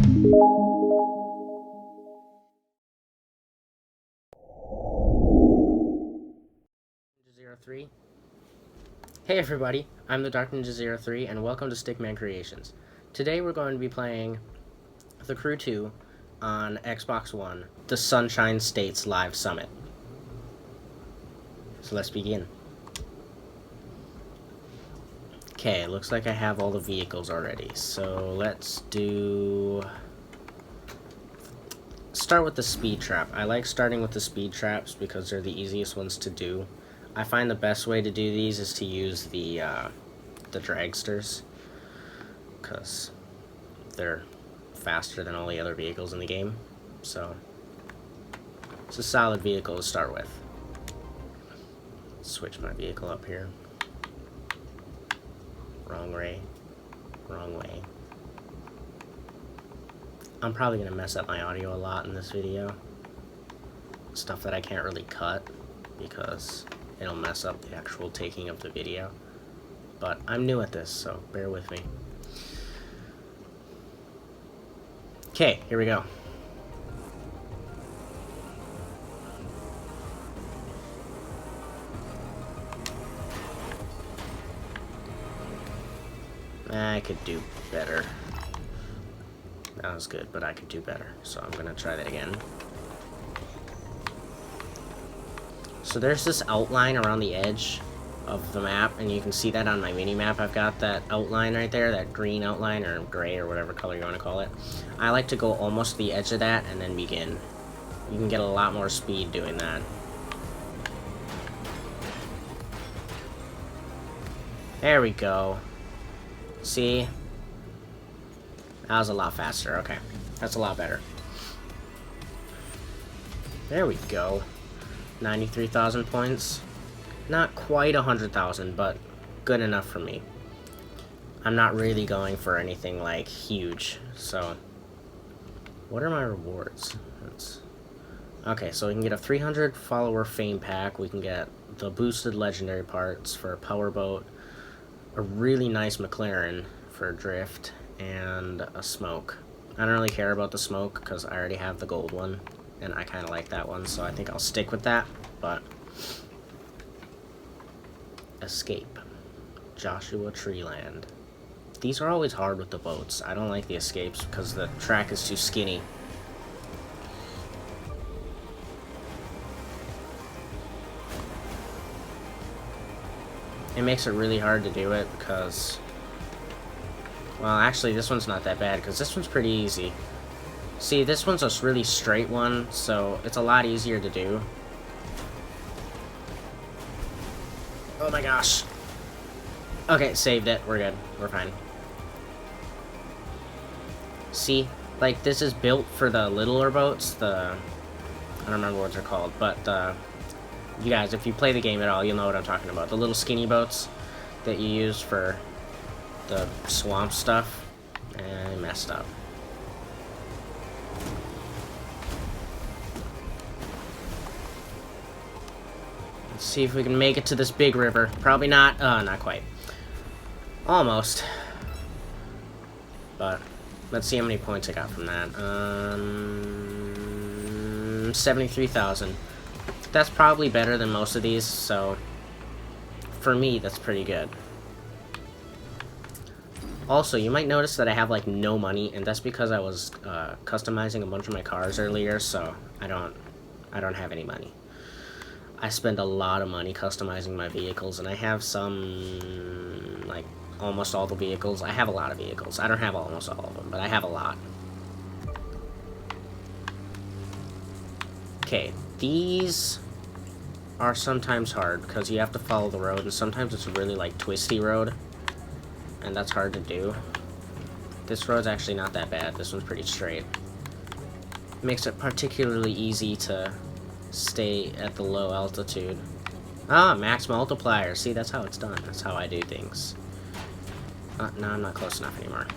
TheDarkNinja03. Hey everybody, I'm TheDarkNinja03 and welcome to Stickman Creations. Today we're going to be playing The Crew 2 on Xbox One, the Sunshine States Live Summit. So let's begin. Okay, looks like I have all the vehicles already, so let's start with the speed trap. I like starting with the speed traps because they're the easiest ones to do. I find the best way to do these is to use the dragsters, because they're faster than all the other vehicles in the game. So it's a solid vehicle to start with. Switch my vehicle up here. Wrong way. Wrong way. I'm probably going to mess up my audio a lot in this video. Stuff that I can't really cut because it'll mess up the actual taking of the video. But I'm new at this, so bear with me. Okay, here we go. I could do better. That was good, but I could do better. So I'm gonna try that again. So there's this outline around the edge of the map, and you can see that on my mini-map. I've got that outline right there, that green outline, or gray, or whatever color you want to call it. I like to go almost to the edge of that and then begin. You can get a lot more speed doing that. There we go. See? That was a lot faster. Okay. That's a lot better. There we go. 93,000 points. Not quite 100,000, but good enough for me. I'm not really going for anything like huge, so what are my rewards? Okay, so we can get a 300 follower fame pack. We can get the boosted legendary parts for a powerboat, a really nice McLaren for a drift, and a smoke. I don't really care about the smoke because I already have the gold one, and I kind of like that one, so I think I'll stick with that. But escape. Joshua Treeland. These are always hard with the boats. I don't like the escapes because the track is too skinny. It makes it really hard to do it because, well, actually this one's not that bad because this one's pretty easy. See, this one's a really straight one, so it's a lot easier to do. Oh my gosh. Okay, saved it. We're good. We're fine. See, like, this is built for the littler boats, I don't remember what they're called, but you guys, if you play the game at all, you'll know what I'm talking about. The little skinny boats that you use for the swamp stuff. And I messed up. Let's see if we can make it to this big river. Probably not. Not quite. Almost. But let's see how many points I got from that. 73,000. That's probably better than most of these, so for me, that's pretty good. Also, you might notice that I have like no money, and that's because I was customizing a bunch of my cars earlier, so I don't have any money. I spend a lot of money customizing my vehicles, and I have some, like, almost all the vehicles. I have a lot of vehicles. I don't have almost all of them, but I have a lot. Okay, these are sometimes hard because you have to follow the road, and sometimes it's a really, like, twisty road, and that's hard to do. This road's actually not that bad. This one's pretty straight. Makes it particularly easy to stay at the low altitude. Ah, max multiplier. See, that's how it's done. That's how I do things. No, I'm not close enough anymore.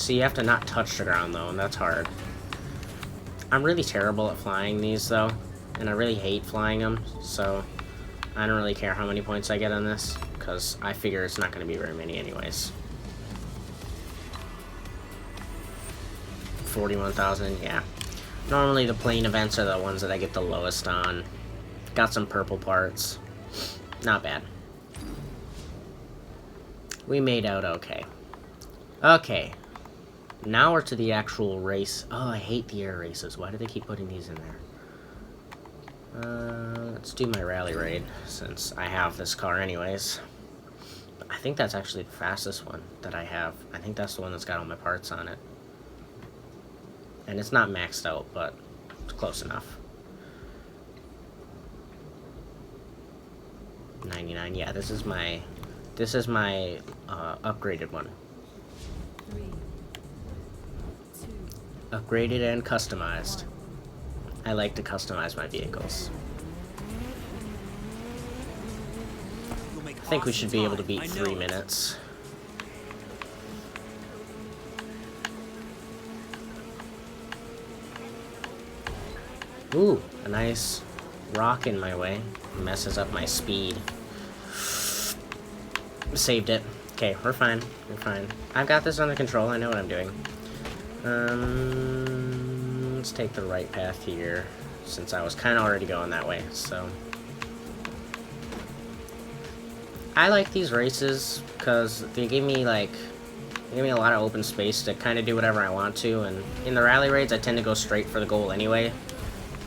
So you have to not touch the ground, though, and that's hard. I'm really terrible at flying these, though, and I really hate flying them, so I don't really care how many points I get on this, because I figure it's not going to be very many anyways. 41,000, yeah. Normally the plane events are the ones that I get the lowest on. Got some purple parts. Not bad. We made out okay. Okay. Now we're to the actual race. Oh, I hate the air races. Why do they keep putting these in there? Let's do my rally raid, since I have this car anyways. I think that's actually the fastest one that I have. I think that's the one that's got all my parts on it. And it's not maxed out, but it's close enough. 99, yeah, this is my upgraded one. 3, 2, Upgraded and customized. I like to customize my vehicles. I think we should be able to beat 3 minutes. Ooh, a nice rock in my way. Messes up my speed. Saved it. Okay, we're fine. We're fine. I've got this under control. I know what I'm doing. Let's take the right path here, since I was kind of already going that way, so. I like these races, because they give me, like, a lot of open space to kind of do whatever I want to, and in the rally raids, I tend to go straight for the goal anyway.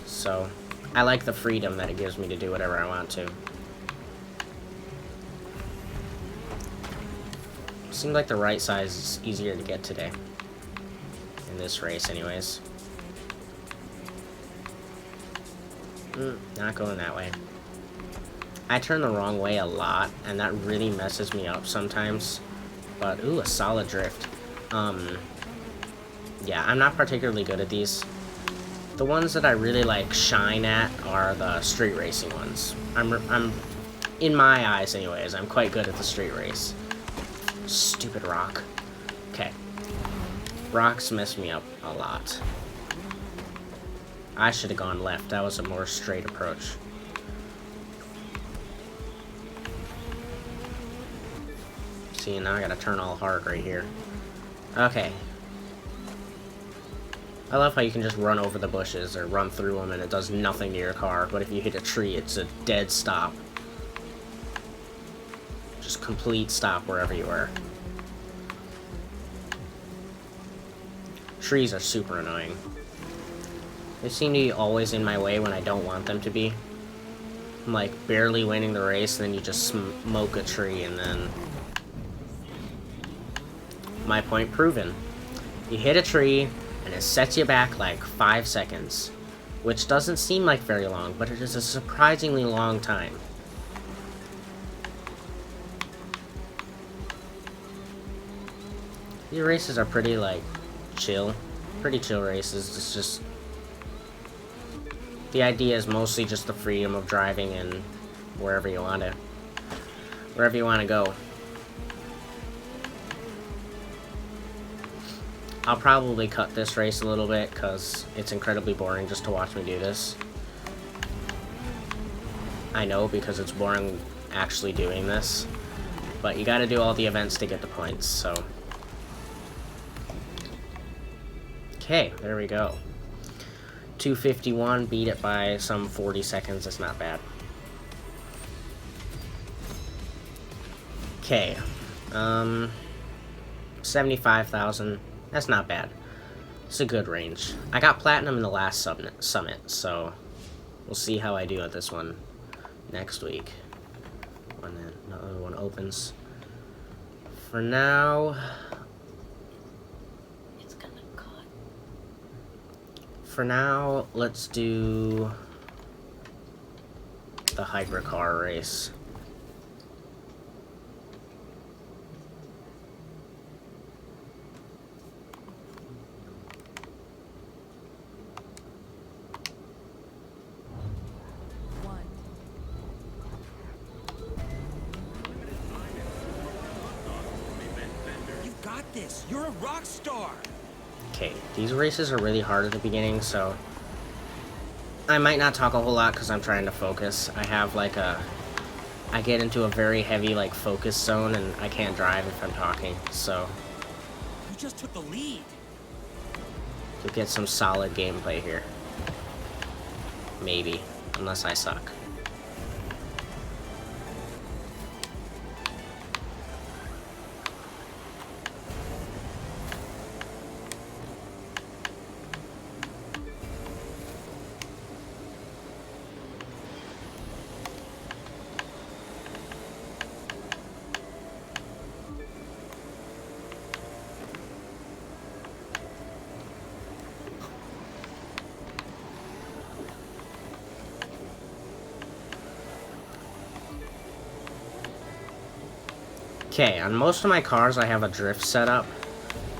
So, I like the freedom that it gives me to do whatever I want to. Seems like the right size is easier to get today. In this race, anyways. Not going that way. I turn the wrong way a lot, and that really messes me up sometimes. But, ooh, a solid drift. Yeah, I'm not particularly good at these. The ones that I really, like, shine at are the street racing ones. I'm in my eyes, anyways, I'm quite good at the street race. Stupid rock. Okay. Rocks mess me up a lot. I should have gone left. That was a more straight approach. See, now I gotta turn all hard right here. Okay. I love how you can just run over the bushes or run through them and it does nothing to your car, but if you hit a tree, it's a dead stop. Just complete stop wherever you are. Trees are super annoying. They seem to be always in my way when I don't want them to be. I'm like barely winning the race, and then you just smoke a tree, and then... My point proven. You hit a tree, and it sets you back like 5 seconds. Which doesn't seem like very long, but it is a surprisingly long time. These races are pretty, like, chill. Pretty chill races. It's just... The idea is mostly just the freedom of driving and wherever you want to go. I'll probably cut this race a little bit because it's incredibly boring just to watch me do this. I know, because it's boring actually doing this. But you gotta do all the events to get the points, so... Okay, there we go. 251, beat it by some 40 seconds, that's not bad. Okay, 75,000, that's not bad. It's a good range. I got platinum in the last summit, so we'll see how I do at this one next week when another one opens. For now... For now, let's do the hypercar race. You've got this. You're a rock star. Okay, these races are really hard at the beginning, so I might not talk a whole lot because I'm trying to focus. I get into a very heavy, like, focus zone, and I can't drive if I'm talking, so You just took the lead. you'll get some solid gameplay here. Maybe, unless I suck. Okay, on most of my cars I have a drift setup.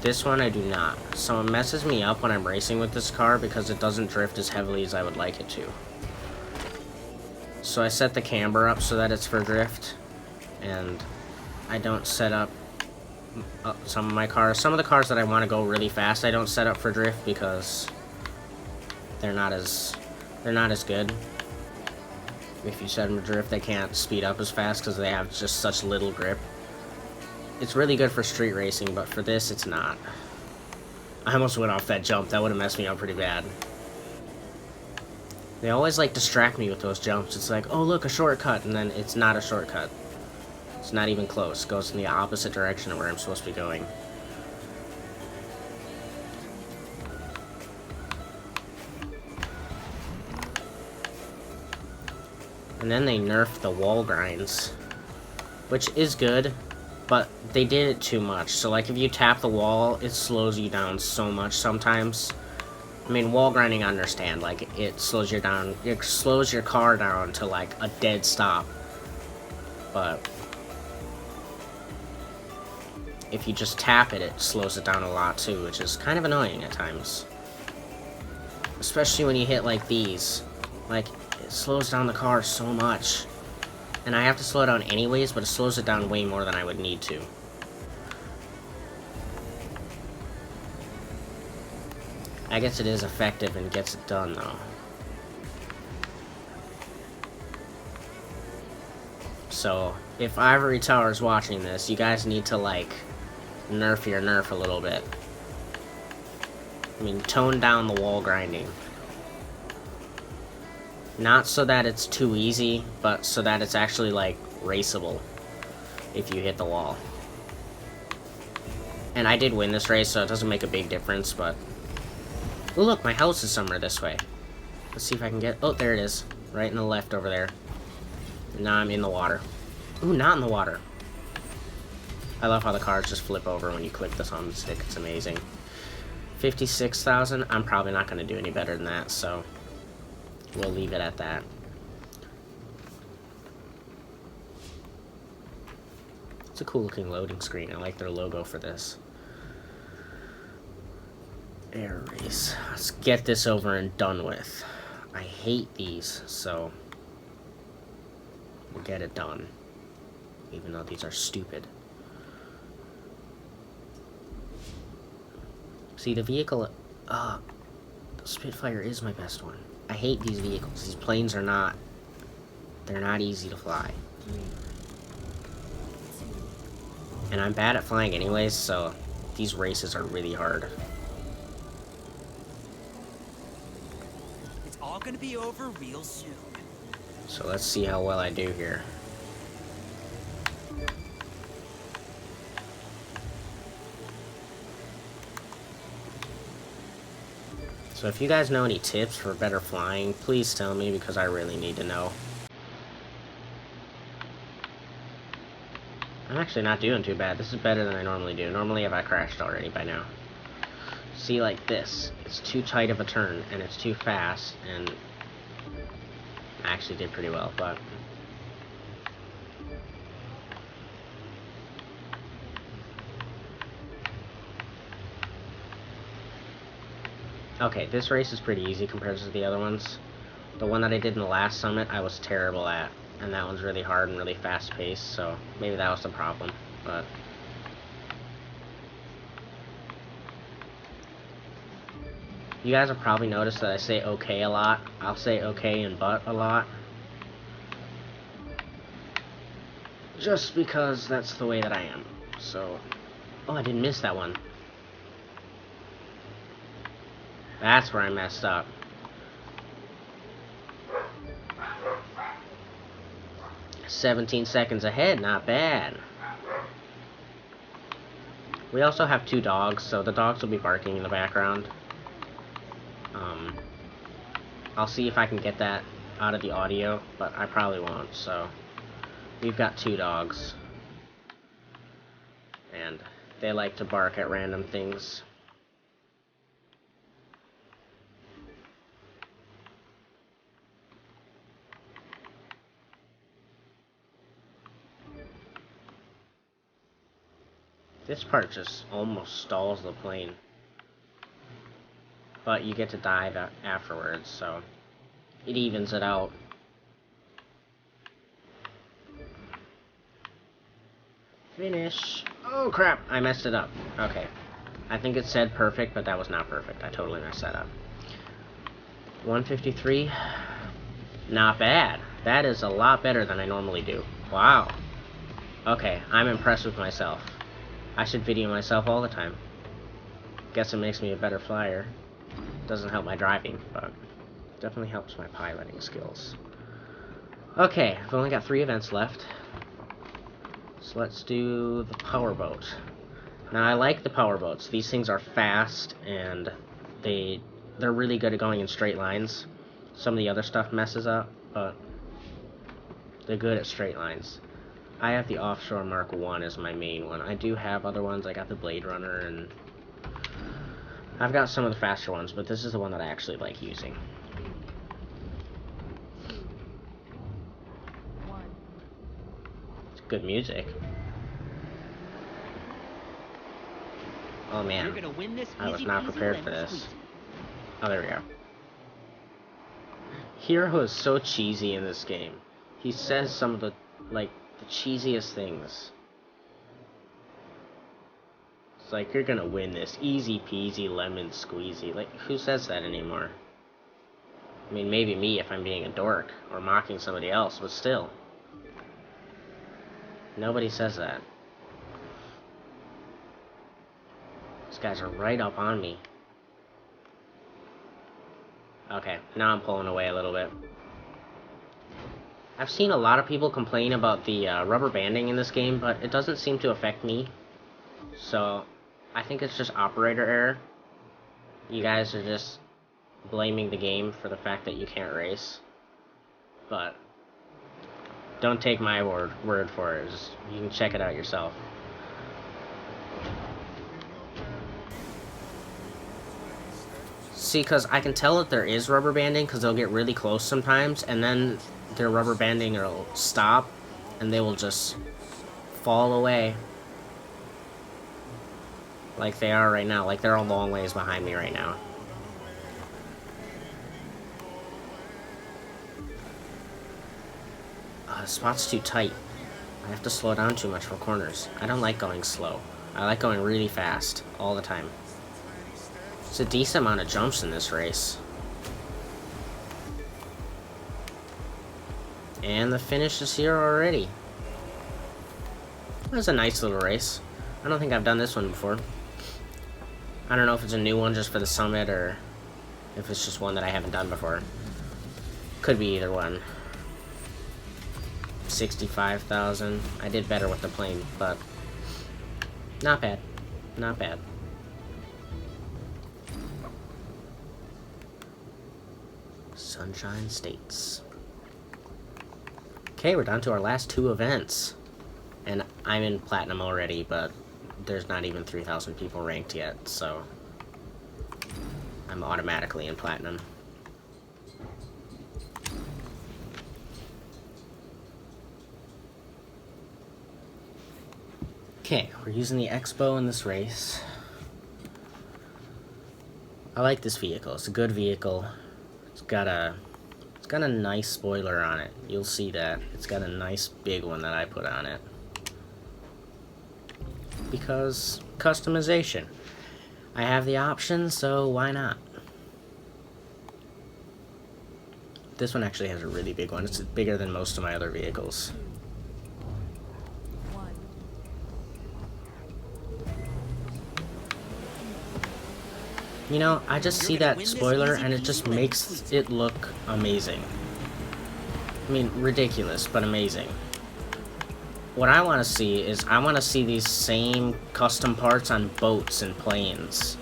This one I do not. So it messes me up when I'm racing with this car because it doesn't drift as heavily as I would like it to. So I set the camber up so that it's for drift. And I don't set up some of my cars. Some of the cars that I want to go really fast I don't set up for drift because they're not as good. If you set them to drift, they can't speed up as fast because they have just such little grip. It's really good for street racing, but for this, it's not. I almost went off that jump. That would have messed me up pretty bad. They always, like, distract me with those jumps. It's like, oh, look, a shortcut, and then it's not a shortcut. It's not even close. It goes in the opposite direction of where I'm supposed to be going. And then they nerfed the wall grinds, which is good. But they did it too much. So, like, if you tap the wall, it slows you down so much sometimes. I mean, wall grinding, I understand. Like, it slows you down. It slows your car down to, like, a dead stop. But if you just tap it, it slows it down a lot, too, which is kind of annoying at times. Especially when you hit, like, these. Like, it slows down the car so much. And I have to slow it down anyways, but it slows it down way more than I would need to. I guess it is effective and gets it done, though. So, if Ivory Tower's watching this, you guys need to, like, nerf your nerf a little bit. I mean, tone down the wall grinding. Not so that it's too easy, but so that it's actually, like, raceable if you hit the wall. And I did win this race, so it doesn't make a big difference, but... Oh, look, my house is somewhere this way. Let's see if I can get... Oh, there it is. Right in the left over there. Now I'm in the water. Ooh, not in the water. I love how the cars just flip over when you click this on the stick. It's amazing. 56,000. I'm probably not going to do any better than that, so... We'll leave it at that. It's a cool looking loading screen. I like their logo for this. Air race. Let's get this over and done with. I hate these, so we'll get it done. Even though these are stupid. See, the vehicle... the Spitfire is my best one. I hate these vehicles. These planes are not... They're not easy to fly. And I'm bad at flying anyways, so these races are really hard. It's all gonna be over real soon. So let's see how well I do here. So if you guys know any tips for better flying, please tell me because I really need to know. I'm actually not doing too bad. This is better than I normally do. Normally I crashed already by now. See, like this. It's too tight of a turn and it's too fast, and I actually did pretty well, but... Okay, this race is pretty easy compared to the other ones. The one that I did in the last summit, I was terrible at. And that one's really hard and really fast-paced, so maybe that was the problem. But You guys have probably noticed that I say okay a lot. I'll say okay and but a lot. Just because that's the way that I am. So, oh, I didn't miss that one. That's where I messed up. "17 seconds ahead, not bad." We also have 2 dogs, so the dogs will be barking in the background. I'll see if I can get that out of the audio, but I probably won't, so... We've got 2 dogs. And they like to bark at random things. This part just almost stalls the plane. But you get to dive afterwards, so it evens it out. Finish. Oh crap, I messed it up. Okay. I think it said perfect, but that was not perfect. I totally messed that up. 153. Not bad. That is a lot better than I normally do. Wow. Okay, I'm impressed with myself. I should video myself all the time. Guess it makes me a better flyer. Doesn't help my driving, but definitely helps my piloting skills. Okay, I've only got 3 events left. So let's do the powerboat. Now I like the powerboats. These things are fast and they're really good at going in straight lines. Some of the other stuff messes up, but they're good at straight lines. I have the Offshore Mark 1 as my main one. I do have other ones. I got the Blade Runner, and I've got some of the faster ones, but this is the one that I actually like using. It's good music. Oh man, You're gonna win this I was easy not peasy prepared for lemon this. squeezy. Oh, there we go. Hero is so cheesy in this game. He says some of the cheesiest things. It's like, you're gonna win this easy peasy lemon squeezy. Like, who says that anymore? I mean, maybe me if I'm being a dork or mocking somebody else, but still. Nobody says that. These guys are right up on me. Okay, now I'm pulling away a little bit. I've seen a lot of people complain about the rubber banding in this game, but it doesn't seem to affect me. So, I think it's just operator error. You guys are just blaming the game for the fact that you can't race. But, don't take my word for it. You can check it out yourself. See, because I can tell that there is rubber banding, because they'll get really close sometimes, and then their rubber banding will stop, and they will just fall away. Like they are right now. Like they're a long ways behind me right now. The spot's too tight. I have to slow down too much for corners. I don't like going slow. I like going really fast, all the time. It's a decent amount of jumps in this race. And the finish is here already. That's a nice little race. I don't think I've done this one before. I don't know if it's a new one just for the summit or if it's just one that I haven't done before. Could be either one. 65,000. I did better with the plane, but not bad. Not bad. Sunshine States. Okay, we're down to our last 2 events. And I'm in Platinum already, but there's not even 3,000 people ranked yet, so I'm automatically in Platinum. Okay, we're using the Expo in this race. I like this vehicle. It's a good vehicle. It's got a nice spoiler on it. You'll see that. It's got a nice big one that I put on it. Because customization. I have the option, so why not? This one actually has a really big one. It's bigger than most of my other vehicles. You know, I just see that spoiler and it just makes it look amazing. I mean, ridiculous, but amazing. What I want to see is, I want to see these same custom parts on boats and planes.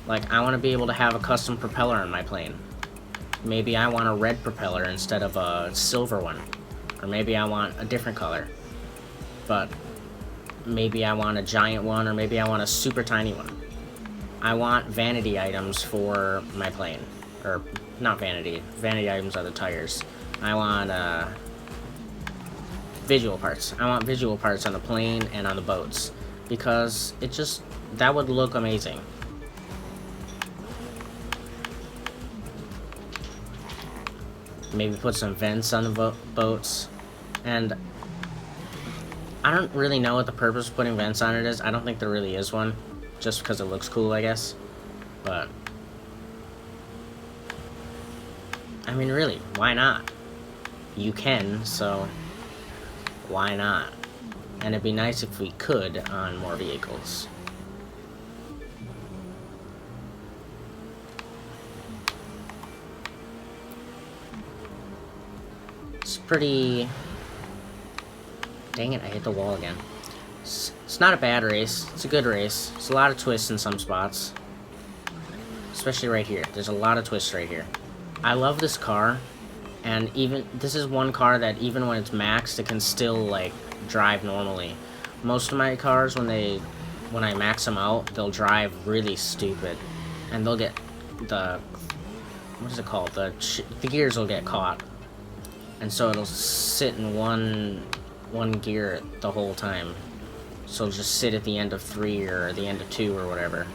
Like, I want to be able to have a custom propeller on my plane. Maybe I want a red propeller instead of a silver one. Or maybe I want a different color. But maybe I want a giant one, or maybe I want a super tiny one. I want vanity items for my plane. Or, not vanity. Vanity items are the tires. I want, visual parts. I want visual parts on the plane and on the boats. Because it just, that would look amazing. Maybe put some vents on the boats. And I don't really know what the purpose of putting vents on it is. I don't think there really is one. Just because it looks cool, I guess. But I mean, really, why not? You can, so why not? And it'd be nice if we could on more vehicles. It's pretty... Dang it, I hit the wall again. It's not a bad race. It's a good race. It's a lot of twists in some spots. Especially right here. There's a lot of twists right here. I love this car. And even, this is one car that even when it's maxed, it can still, like, drive normally. Most of my cars, when I max them out, they'll drive really stupid. And they'll get the, what is it called? The gears will get caught. And so it'll sit in one gear the whole time. So it'll just sit at the end of 3 or the end of 2 or whatever.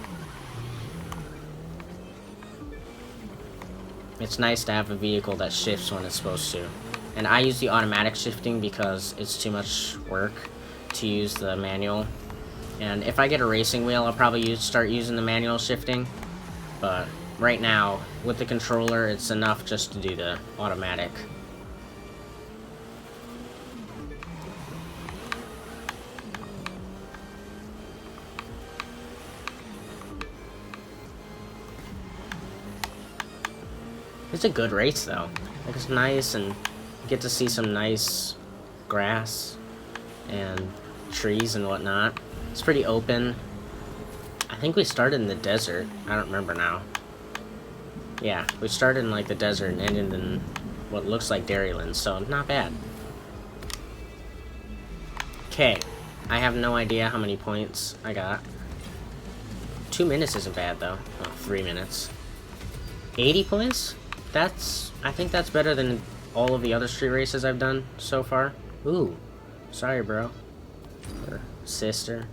It's nice to have a vehicle that shifts when it's supposed to. And I use the automatic shifting because it's too much work to use the manual. And if I get a racing wheel, I'll probably start using the manual shifting. But right now, with the controller, it's enough just to do the automatic. It's a good race, though. Like, it's nice, and you get to see some nice grass and trees and whatnot. It's pretty open. I think we started in the desert. I don't remember now. Yeah, we started in, like, the desert and ended in what looks like Dairyland, so not bad. Okay, I have no idea how many points I got. 2 minutes isn't bad, though. Oh, 3 minutes. 80 points? I think that's better than all of the other street races I've done so far. Ooh. Sorry, bro. Or sister.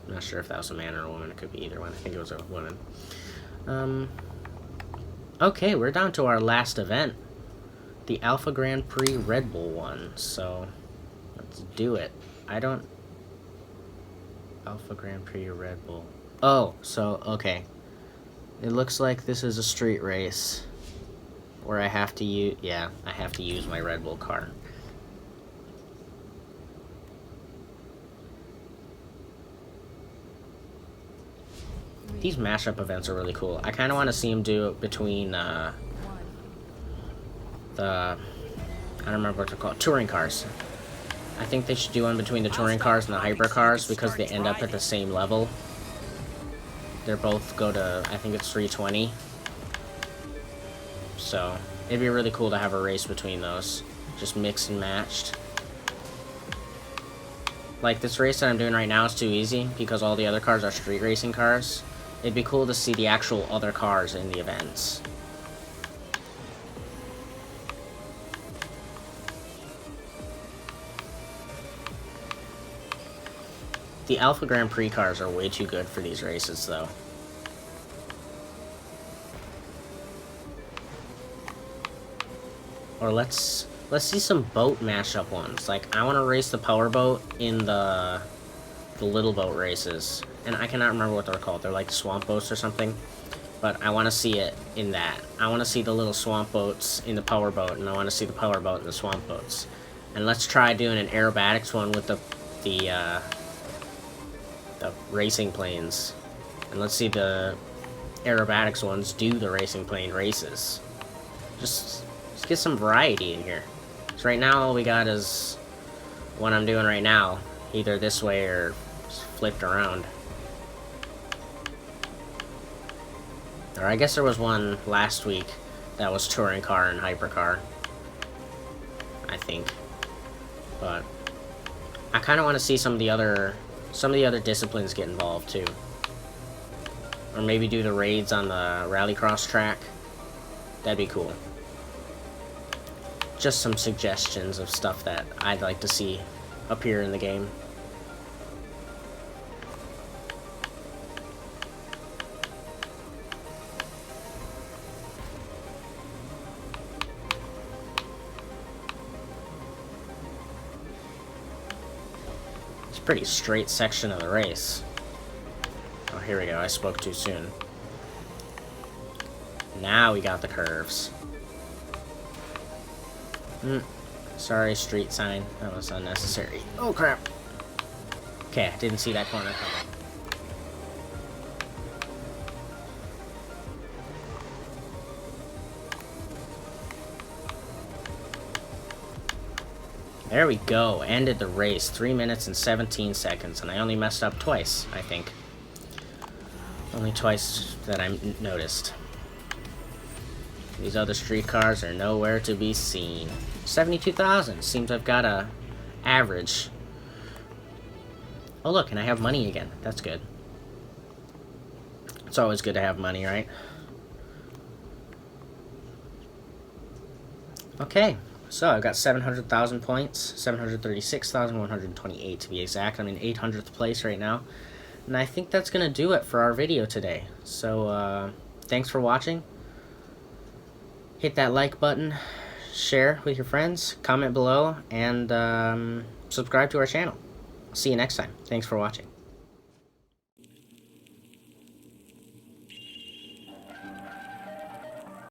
I'm not sure if that was a man or a woman. It could be either one. I think it was a woman. Okay, we're down to our last event. The Alpha Grand Prix Red Bull one. So, let's do it. Alpha Grand Prix Red Bull. Oh, so, okay. It looks like this is a street race. Where I have to use, yeah, I have to use my Red Bull car. These mashup events are really cool. I kind of want to see them do it between, I don't remember what they're called, touring cars. I think they should do one between the touring cars and the hypercars because they end up at the same level. They're both go to, I think it's 320. So, it'd be really cool to have a race between those. Just mixed and matched. Like, this race that I'm doing right now is too easy because all the other cars are street racing cars. It'd be cool to see the actual other cars in the events. The Alpha Grand Prix cars are way too good for these races, though. Or let's see some boat mashup ones. Like, I want to race the powerboat in the little boat races. And I cannot remember what they're called. They're like swamp boats or something. but I want to see it in that. I want to see the little swamp boats in the power boat, and I want to see the power boat in the swamp boats. And let's try doing an aerobatics one with the racing planes. And let's see the aerobatics ones do the racing plane races. Just get some variety in here. So right now all we got is what I'm doing right now, either this way or flipped around. Or I guess there was one last week that was touring car and hypercar, I think. But I kind of want to see some of the other disciplines get involved too. Or maybe do the raids on the rallycross track. That'd be cool. Just some suggestions of stuff that I'd like to see appear in the game. It's a pretty straight section of the race. Oh, here we go. I spoke too soon. Now we got the curves. Sorry, street sign. That was unnecessary. Oh, crap. Okay, I didn't see that corner coming. There we go. Ended the race. 3 minutes and 17 seconds. And I only messed up twice, I think. Only twice that I noticed. These other streetcars are nowhere to be seen. 72,000. Seems I've got a average. Oh look, and I have money again. That's good. It's always good to have money, right? Okay, so I've got 700,000 points. 736,128 to be exact. I'm in 800th place right now. And I think that's going to do it for our video today. So, thanks for watching. Hit that like button, share with your friends, comment below, and subscribe to our channel. See you next time. Thanks for watching.